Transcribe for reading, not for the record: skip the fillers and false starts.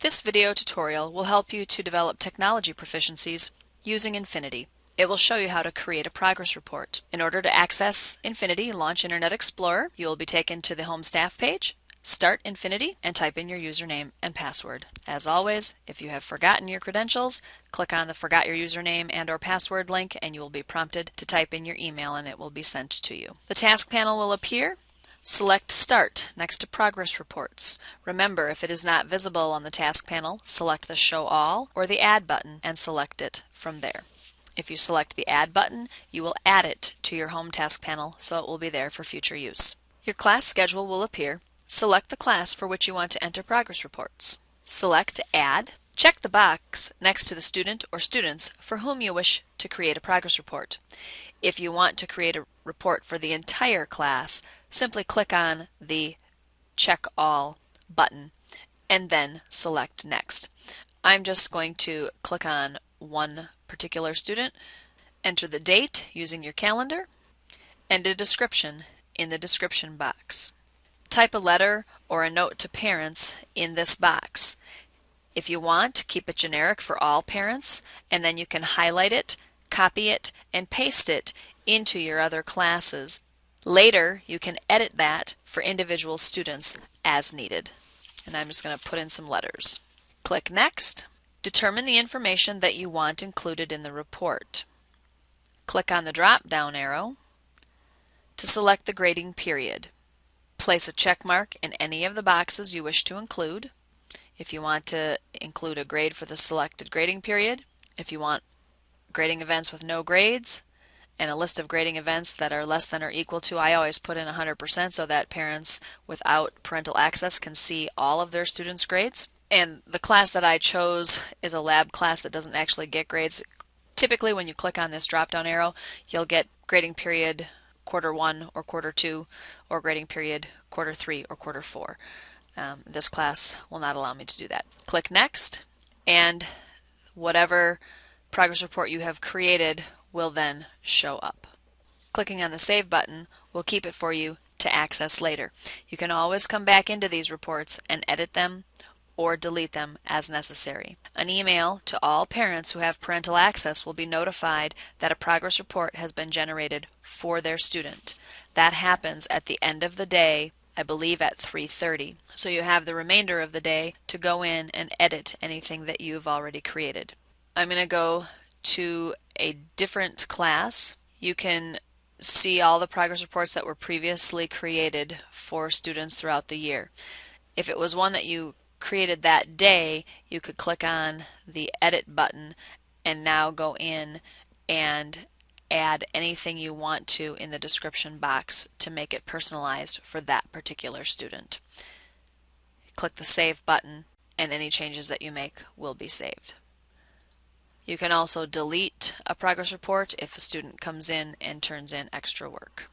This video tutorial will help you to develop technology proficiencies using Infinity. It will show you how to create a progress report. In order to access Infinity, launch Internet Explorer. You will be taken to the Home Staff page, start Infinity, and type in your username and password. As always, if you have forgotten your credentials, click on the Forgot Your Username and/or Password link and you will be prompted to type in your email and it will be sent to you. The task panel will appear. Select Start next to Progress Reports. Remember, if it is not visible on the task panel, select the Show All or the Add button and select it from there. If you select the Add button, you will add it to your home task panel so it will be there for future use. Your class schedule will appear. Select the class for which you want to enter progress reports. Select Add. Check the box next to the student or students for whom you wish to create a progress report. If you want to create a report for the entire class, simply click on the Check All button and then select Next. I'm just going to click on one particular student, enter the date using your calendar, and a description in the description box. Type a letter or a note to parents in this box. If you want, keep it generic for all parents, and then you can highlight it, copy it, and paste it into your other classes. Later, you can edit that for individual students as needed. And I'm just going to put in some letters. Click Next. Determine the information that you want included in the report. Click on the drop-down arrow to select the grading period. Place a check mark in any of the boxes you wish to include. If you want to include a grade for the selected grading period, if you want grading events with no grades, and a list of grading events that are less than or equal to, I always put in 100% so that parents without parental access can see all of their students' grades. And the class that I chose is a lab class that doesn't actually get grades. Typically when you click on this drop-down arrow, you'll get grading period quarter 1 or quarter 2, or grading period quarter 3 or quarter 4. This class will not allow me to do that. Click Next, and whatever progress report you have created will then show up. Clicking on the Save button will keep it for you to access later. You can always come back into these reports and edit them or delete them as necessary. An email to all parents who have parental access will be notified that a progress report has been generated for their student. That happens at the end of the day, I believe at 3:30. So you have the remainder of the day to go in and edit anything that you've already created. I'm going to go to a different class. You can see all the progress reports that were previously created for students throughout the year. If it was one that you created that day, you could click on the Edit button and now go in and add anything you want to in the description box to make it personalized for that particular student. Click the Save button and any changes that you make will be saved. You can also delete a progress report if a student comes in and turns in extra work.